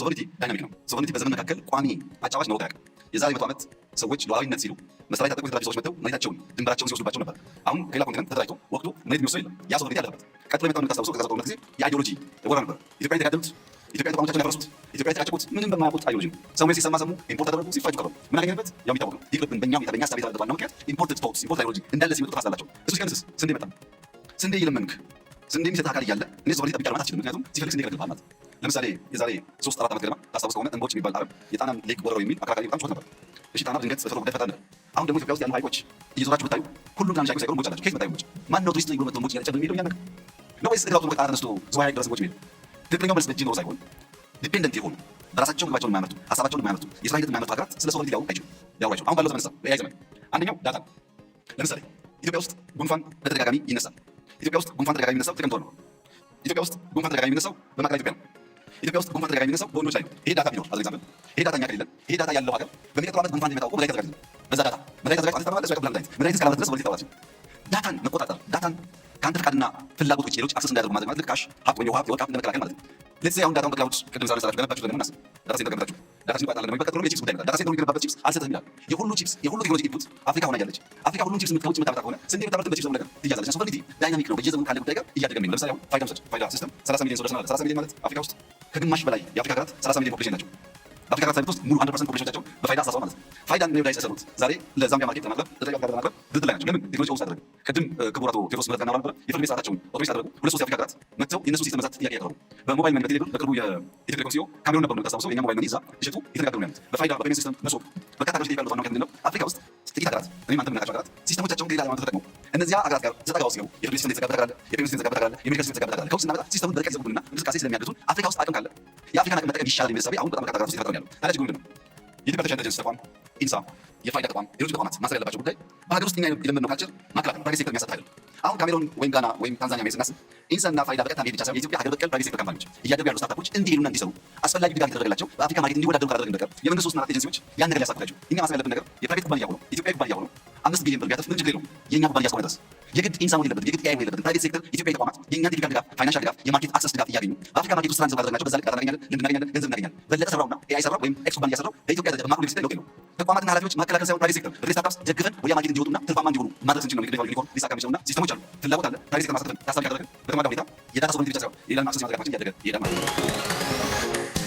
ሶቨሬንቲ ዳይናሚክ ነው። ሶቨሬንቲ በዘመን መካከል ቋሚ አጫዋች ነው ታውቅ። የዛሬ 100 ዓመት ሰዎች ሉዓላዊነት ሲሉ መሳሪያ የታጠቁ የተደራጁ ሰዎች መጥተው መሬታቸውን ድንበራቸውን ሲወስዱባቸው ነበር። አሁን ከሌላ ኮንቲነንት ተደራጅቶ ወቅቱ መሬት የሚወስደው የለም። ያ ሶቨሬንቲ አለበት። ቀጥሎ የመጣውን የምታስታውሰው ከዛ ጦርነት ጊዜ የአይዲዮሎጂ ወረራ ነበር። ኢትዮጵያ የተጋደሉት ኢትዮጵያ ተቋሞቻቸውን ያፈረሱት ኢትዮጵያ የተጨቀጨቁት ምንም በማያውቁት አይዲዮሎጂ ነው። ሰው ሲሰማ ሰሙ ኢምፖርት አደረጉ፣ ሲፋጁ ቀሩ። ምን አገኘበት? ያው የሚታወቅ ነው። ይቅርብን በእኛ ሁኔታ በእኛ ሀሳብ የተባለ ምክንያት ኢምፖርትድ ቶትስ ኢምፖርት አይዲዮሎጂ እንዳለ ሲመጡ ታስላላቸው። እሱ ሲቀንስስ ስንዴ መጣ። ስንዴ እየለመንክ ስንዴ የሚሰጥ አካል እያለ እኔ ሶቨሬንቲ ጠብቄ ማለት አልችልም። ምክንያቱም ሲፈልግ ስንዴ ይከለክልሃል ማለት። ለምሳሌ የዛሬ 3-4 ዓመት ገደማ ታስታውስ ከሆነ እንቦጭ የሚባል አረም የጣናን ሌክ ወረረው የሚል አከራካሪ በጣም ጮህ ነበር። እሺ ጣና ድንገት በተፈጥሮ ጉዳይ ፈታነ። አሁን ደግሞ ኢትዮጵያ ውስጥ ያሉ ሀይቆች እየዞራችሁ ብታዩ ሁሉም ትናንሽ ሀይቆች ሳይሆኑ እንቦጭ አላቸው። ከየት መጣ እንቦጭ? ማን ነው ቱሪስት ብሎ መጥቶ እንቦጭ እያጨበ የሚሄደው? እያነቀ ነው ወይስ እግራቱ በጣና ተነስቶ ዝዋይ ሀይቅ ድረስ እንቦጭ የሚሄደው? ትክክለኛው መልስ በእጅ ኖሮ ሳይሆን ዲፔንደንት የሆኑ በራሳቸው ምግባቸውን የማያመርቱ ሀሳባቸውን የማያመርቱ የስራ ሂደት የማያመርቱ ሀገራት ስለ ሶቨሬንቲ ሊያወሩ አይችሉም። ሊያወሩ አይችሉም። አሁን ባለው ዘመን በኤአይ ዘመን አንደኛው ዳታ ነው። ለምሳሌ ኢትዮጵያ ውስጥ ጉንፋን በተደጋጋሚ ይነሳል። ኢትዮጵያ ውስጥ ጉንፋን ተደጋጋሚ የሚነሳው ጥቅምት ወር ነው። ኢትዮጵያ ውስጥ ጉንፋን ተደጋጋሚ የሚነሳው በማዕከላዊ ኢትዮጵያ ነው። ኢትዮጵያ ውስጥ ጉንፋን ተደጋጋሚ የሚነሳው በወንዶች ላይ ነው። ይሄ ዳታ ቢኖር ኤግዛምፕል፣ ይሄ ዳታ እኛ ከሌለን፣ ይሄ ዳታ ያለው ሀገር በሚቀጥለው ዓመት ጉንፋን የሚመጣው መድኃኒት ተዘጋጅቶ በዛ ዳታ መድኃኒት ተዘጋጅቶ አንተ ተባለ እሱ ያቀብላል መድኃኒት እስካላመጣ ድረስ ወልቲ ተባለ። ዳታን መቆጣጠር ዳታን ከአንተ ፍቃድና ፍላጎት ውጭ ሌሎች አክሰስ እንዳያደርጉ ማድረግ ማለት ልክ ካሽ ሀብት ወይ የውሃ ሀብት የወርቅ ሀብት እንደመከላከል ማለት ነው። ሌትስ ሴይ አሁን ዳታውን በክላውድ ቅድም ዛሬ ሰራችሁ ገነባችሁ ደግሞ እናስብ። ዳታ ሴንተር ገነባችሁ ዳታ ሴንተር ገነባችሁ በቀጥሎ የቺፕስ ጉዳይ ነው። ዳታ ሴንተር የሚገነባበት ቺፕስ አልሰጥም ይላል። የሁሉ ቺፕስ የሁሉ ቴክኖሎጂ ኢንፑት አፍሪካ ሆና ያለች አፍሪካ ሁሉም ቺፕስ ከውጭ የምታመጣ ከሆነ ስንዴ የምታመርትበት ቺፕስ ነገር ትያዛለች። ሶቨሬንቲ ዳይናሚክ ነው። በየዘመኑ ካለ ጉዳይ ጋር እያደገ ነው። ለምሳሌ አሁን ፋይዳ ውሰድ። ፋይዳ ሲስተም 30 ሚሊዮን ሰው ደርሰናል። 30 ሚሊዮን ማለት አፍሪካ ውስጥ ከግማሽ በላይ የአፍሪካ ሀገራት 30 ሚሊዮን ፖፑሌሽን ናቸው። በአፍሪካ ሀገራት ውስጥ ሙሉ 100% ፖፑሌሽናቸው በፋይዳ አሳሰባ ማለት ነው። ፋይዳን ነው ላይ ተሰሩት ዛሬ ለዛምቢያ ማርኬት ለማቅረብ ለተለያዩ ሀገራት ለማቅረብ ድርድር ላይ ናቸው። ለምን ቴክኖሎጂ ውስጥ አደረገ። ቅድም ክቡር አቶ ቴዎድሮስ ምህረት ጋር ነበር የፍርድ ቤት ሰዓታቸውን ኦቶሜት አደረጉ። 2-3 የአፍሪካ ሀገራት መጥተው የነሱ ሲስተም መሳት ጥያቄ ያቀረቡ በሞባይል መኒ በቴሌብር በቅርቡ የኢትዮ ቴሌኮም ሲኦ ካሜሮን ነበሩ ታስታውሰው የኛ ሞባይል መኒ ይዛ ይሸጡ እየተነጋገሩ ነው ያሉት። በፋይዳ በፔሜንት ሲስተም መሶብ በርካታ ሀገሮች ይፈልጋሉ። ዋናው ምንድነው? አፍሪካ ውስጥ ጥቂት ሀገራት እኔም አንተም የምናውቃቸው ሀገራት ሲስተሞቻቸውን ከሌላ ለማለት ተጠቅመው እነዚያ ሀገራት ጋር ሰጣ ጋር ሲገቡ የፍርድ ቤት ሲስተም የተዘጋበት ሀገር አለ፣ የፔሜንት ሲስተም የተዘጋበት ሀገር አለ፣ የሜዲካል ሲስተም የተዘጋበት ሀገር አለ። ከውስጥ ስናመጣ ሲስተሙን በርቀት ይዘጉብንና እንቅስቃሴ ስለሚያግዙን አፍሪካ ውስጥ አቅም ካለ የአፍሪካን አቅም መጠቀም ይሻላል የሚል እሳቤ አሁን በጣም በርካታ ሀገራት ውስጥ የተፈጠረ ነው ያለው። ታዲያ ችግሩ ምንድን ነው? የኢትዮጵያ አርቲፊሻል ኢንተለጀንስ ተቋም ኢንሳ፣ የፋይዳ ተቋም፣ ሌሎች ተቋማት ማሰር ያለባቸው ጉዳይ በሀገር ውስጥ እኛ የለመድነው ካልቸር ማከላከል ፕራይቬት ሴክተር የሚያሳትፍ አይደለም። አሁን ካሜሮን ወይም ጋና ወይም ታንዛኒያ መሄድ ስናስብ ኢንሳና ፋይዳ በቀጥታ መሄድ ብቻ ሳይሆን የኢትዮጵያ ሀገር በቀል ፕራይቬት ሴክተር ካምፓኒዎች እያደጉ ያሉ ስታርታፖች እንዲሄዱና እንዲሰሩ አስፈላጊ ድጋፍ የተደረገላቸው በአፍሪካ ማርኬት እንዲወዳደሩ ካደረግን በቀር የመንግስት 3-4 ኤጀንሲዎች ያን ነገር ሊያሳኩላቸው እኛ ማሰብ ያለብን ነገር የፕራይቬት ኩባንያ ሆኖ ኢትዮጵያዊ ኩባንያ ሆኖ 5 ቢሊዮን ብር ቢያተርፍ ምንም ችግር የለውም። የእኛ ኩባንያ እስከሆነ ድረስ የግድ ኢንሳ መሆን የለበትም፣ የግድ ኤአይ መሆን የለበትም። ፕራይቬት ሴክተር ኢትዮጵያዊ ተቋማት የእኛን ቴክኒካል ድጋፍ፣ ፋይናንሻል ድጋፍ፣ የማርኬት አክሰስ ድጋፍ እያገኙ በአፍሪካ ማርኬት ውስጥ ትራንስፈር ካደረግናቸው በዛ ልክ ዳታ እናገኛለን፣ ልምድ እናገኛለን፣ ገንዘብ እናገኛለን። በለጠ ሰራውና ኤአይ ሰራው ወይም ኤክስ ኩባንያ ሰራው በኢትዮጵያ ደረጃ በማክሮ ሊስት ላይ ለውጥ የለውም። ተቋማትና ኃላፊዎች ማከላከል ሳይሆን ፕራይቬት ሴክተር በተለይ ስታርታፕስ ደግፈን ወደ ማርኬት እንዲወጡና ትርፋማ እንዲሆኑ ማድረግ ስንችል ነው የሚገኘው። ዩኒኮርን ሊሳካ የሚችለውና ሲስተሞች አሉ፣ ፍላጎት አለ። ፕራይቬት ሴክተር ማሳተፍን ታሳቢ ካደረግን በተሟላ ሁኔታ የዳታ ሶቨሬንቲ ብቻ ሳይሆን የሌላ አክሰስ ማድረጋችን እያደገ ይሄዳል ማለት ነው።